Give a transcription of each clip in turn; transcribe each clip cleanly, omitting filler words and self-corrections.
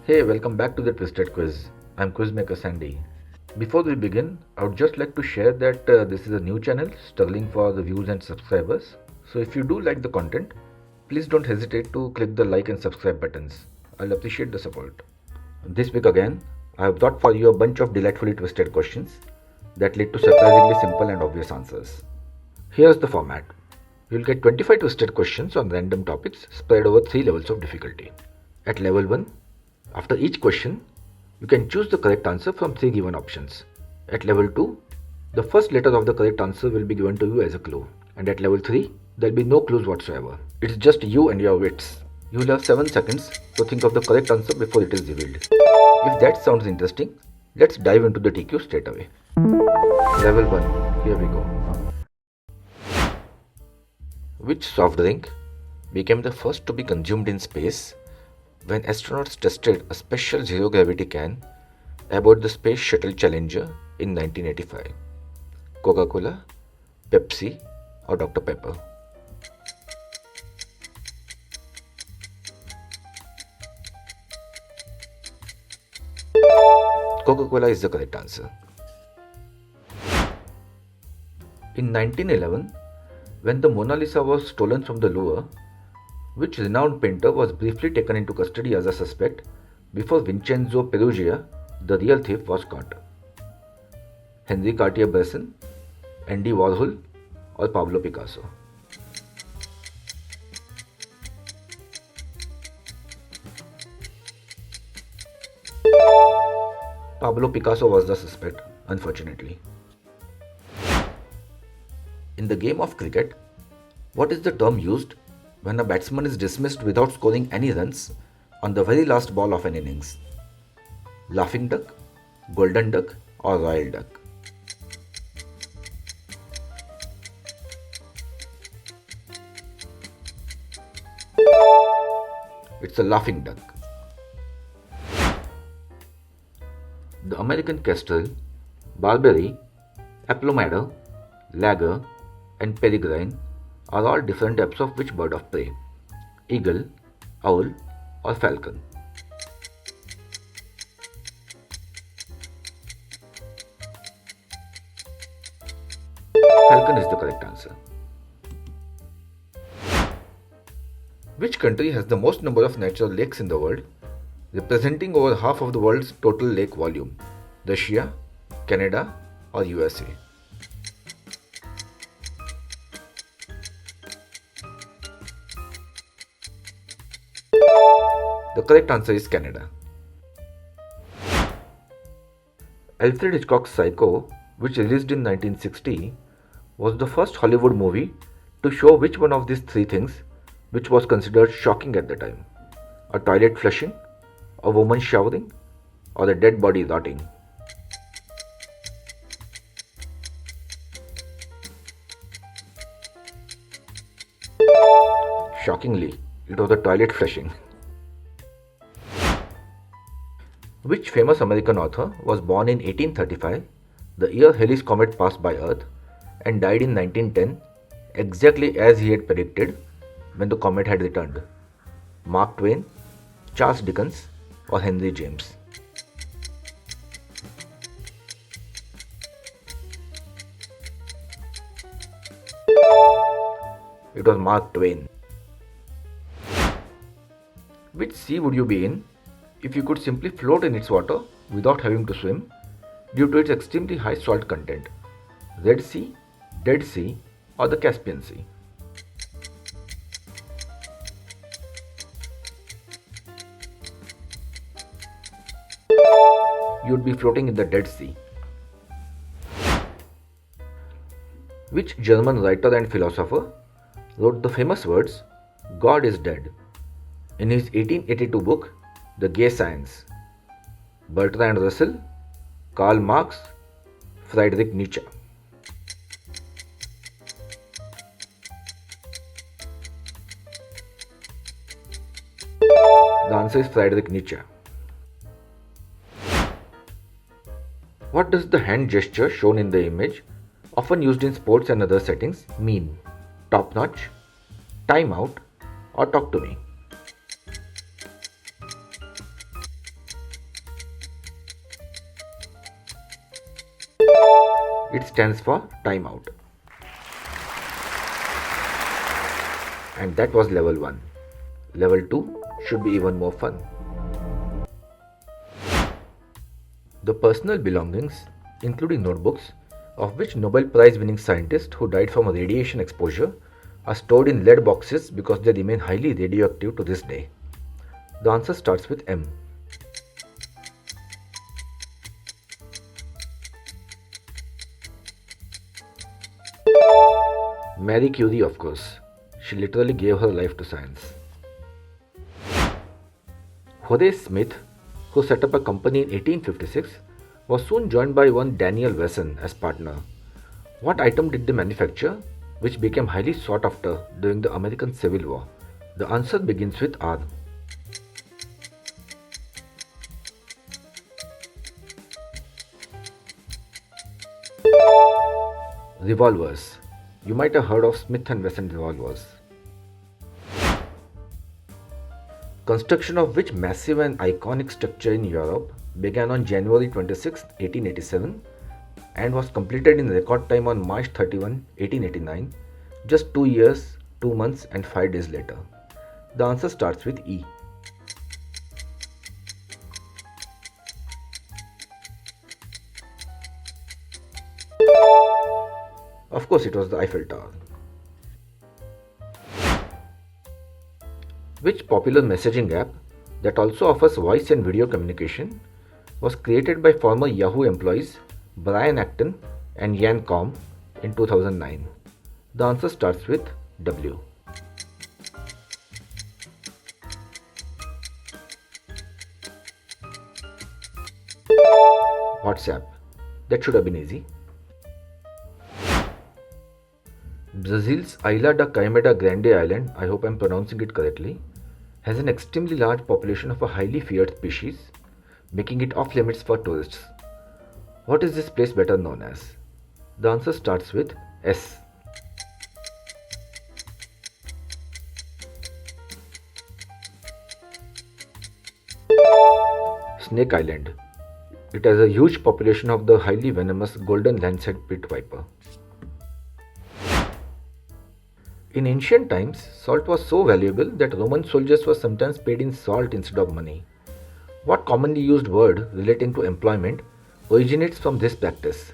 Hey, welcome back to the Twisted Quiz. I'm Quizmaker Sandy. Before we begin, I would just like to share that this is a new channel struggling for the views and subscribers. So if you do like the content, please don't hesitate to click the like and subscribe buttons. I'll appreciate the support. This week again, I have brought for you a bunch of delightfully twisted questions that lead to surprisingly simple and obvious answers. Here's the format. You'll get 25 twisted questions on random topics spread over 3 levels of difficulty. At level 1, after each question, you can choose the correct answer from 3 given options. At level 2, the first letter of the correct answer will be given to you as a clue. And at level 3, there will be no clues whatsoever. It's just you and your wits. You will have 7 seconds to think of the correct answer before it is revealed. If that sounds interesting, let's dive into the TQ straight away. Level 1, here we go. Which soft drink became the first to be consumed in space when astronauts tested a special zero-gravity can aboard the Space Shuttle Challenger in 1985? Coca-Cola, Pepsi, or Dr. Pepper? Coca-Cola is the correct answer. In 1911, when the Mona Lisa was stolen from the Louvre, which renowned painter was briefly taken into custody as a suspect before Vincenzo Peruggia, the real thief, was caught? Henri Cartier-Bresson, Andy Warhol, or Pablo Picasso? Pablo Picasso was the suspect, unfortunately. In the game of cricket, what is the term used when a batsman is dismissed without scoring any runs on the very last ball of an innings? Laughing duck, golden duck, or royal duck? It's a laughing duck. The American kestrel, barberry, aplomado, lager, and peregrine are all different types of which bird of prey? Eagle, owl, or falcon? Falcon is the correct answer. Which country has the most number of natural lakes in the world, representing over half of the world's total lake volume? Russia, Canada, or USA? The correct answer is Canada. Alfred Hitchcock's Psycho, which released in 1960, was the first Hollywood movie to show which one of these 3 things which was considered shocking at the time: a toilet flushing, a woman showering, or a dead body rotting? Shockingly, it was a toilet flushing. Which famous American author was born in 1835, the year Halley's Comet passed by Earth, and died in 1910, exactly as he had predicted when the comet had returned? Mark Twain, Charles Dickens, or Henry James? It was Mark Twain. Which sea would you be in if you could simply float in its water without having to swim due to its extremely high salt content? Red Sea, Dead Sea, or the Caspian Sea? You would be floating in the Dead Sea. Which German writer and philosopher wrote the famous words, "God is dead," in his 1882 book, The Gay Science? Bertrand Russell, Karl Marx, Friedrich Nietzsche? The answer is Friedrich Nietzsche. What does the hand gesture shown in the image, often used in sports and other settings, mean? Top notch, time out, or talk to me? stands for timeout. And that was level 1. Level 2 should be even more fun. The personal belongings, including notebooks, of which Nobel Prize winning scientists who died from a radiation exposure are stored in lead boxes because they remain highly radioactive to this day. The answer starts with M. Marie Curie, of course. She literally gave her life to science. Horace Smith, who set up a company in 1856, was soon joined by one Daniel Wesson as partner. What item did they manufacture, which became highly sought after during the American Civil War? The answer begins with R. Revolvers. You might have heard of Smith & Wesson revolvers. Construction of which massive and iconic structure in Europe began on January 26, 1887 and was completed in record time on March 31, 1889, just 2 years, 2 months and 5 days later. The answer starts with E. Of course, it was the Eiffel Tower. Which popular messaging app that also offers voice and video communication was created by former Yahoo employees Brian Acton and Yan Com in 2009? The answer starts with W. WhatsApp. That should have been easy. Brazil's Ilha da Caimeda Grande island, I hope I am pronouncing it correctly, has an extremely large population of a highly feared species, making it off limits for tourists. What is this place better known as? The answer starts with S. Snake Island. It has a huge population of the highly venomous golden lancehead pit viper. In ancient times, salt was so valuable that Roman soldiers were sometimes paid in salt instead of money. What commonly used word relating to employment originates from this practice?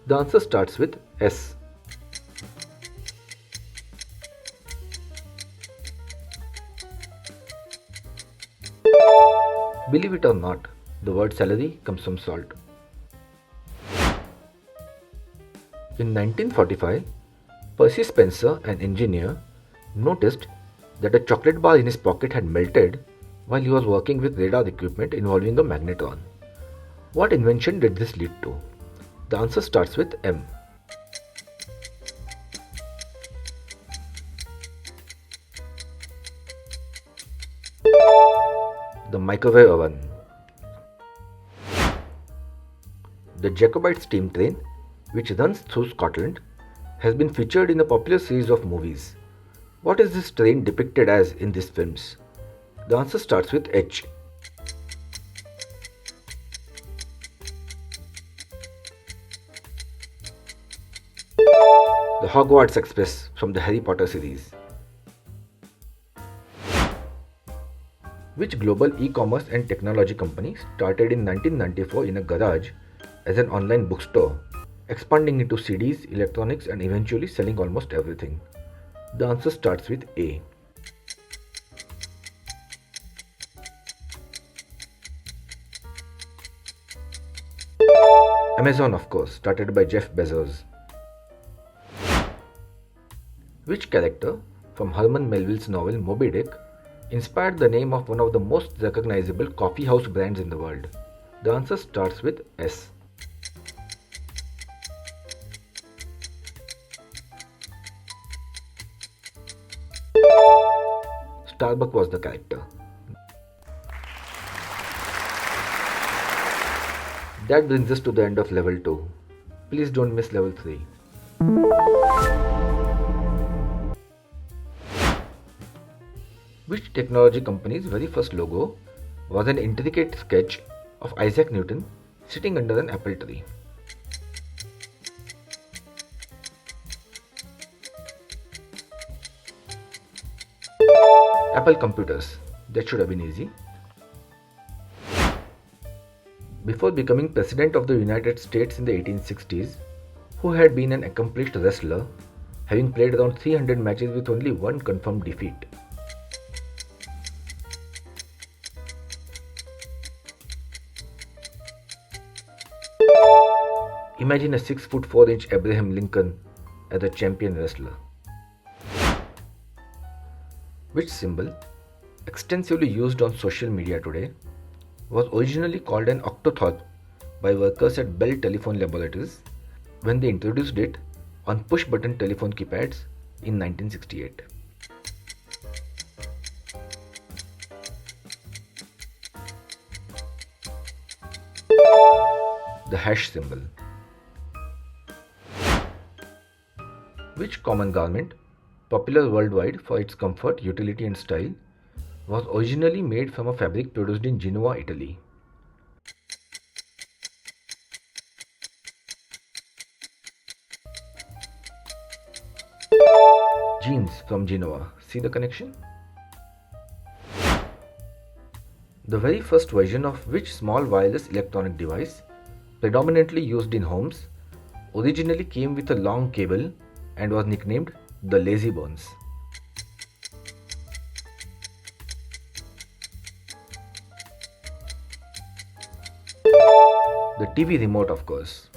The answer starts with S. Believe it or not, the word salary comes from salt. In 1945, Percy Spencer, an engineer, noticed that a chocolate bar in his pocket had melted while he was working with radar equipment involving a magnetron. What invention did this lead to? The answer starts with M. The microwave oven. The Jacobite steam train, which runs through Scotland, has been featured in a popular series of movies. What is this train depicted as in these films? The answer starts with H. The Hogwarts Express from the Harry Potter series. Which global e-commerce and technology company started in 1994 in a garage as an online bookstore, expanding into CDs, electronics and eventually selling almost everything? The answer starts with A. Amazon, of course, started by Jeff Bezos. Which character from Herman Melville's novel Moby Dick inspired the name of one of the most recognizable coffee house brands in the world? The answer starts with S. Starbuck was the character. That brings us to the end of level 2. Please don't miss level 3. Which technology company's very first logo was an intricate sketch of Isaac Newton sitting under an apple tree? Apple computers. That should have been easy. Before becoming President of the United States in the 1860s, who had been an accomplished wrestler, having played around 300 matches with only one confirmed defeat. Imagine a 6 foot 4 inch Abraham Lincoln as a champion wrestler. Which symbol, extensively used on social media today, was originally called an octothorpe by workers at Bell Telephone Laboratories when they introduced it on push-button telephone keypads in 1968. The hash symbol. Which common garment, popular worldwide for its comfort, utility and style, was originally made from a fabric produced in Genoa, Italy? Jeans from Genoa. See the connection? The very first version of which small wireless electronic device, predominantly used in homes, originally came with a long cable and was nicknamed the Lazy Bones. The TV remote, of course.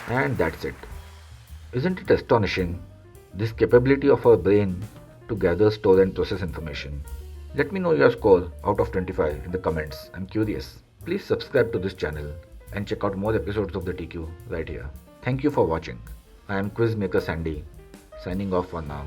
And that's it. Isn't it astonishing, this capability of our brain to gather, store and process information? Let me know your score out of 25 in the comments. I'm curious. Please subscribe to this channel and check out more episodes of the TQ right here. Thank you for watching. I am Quizmaker Sandy, signing off for now.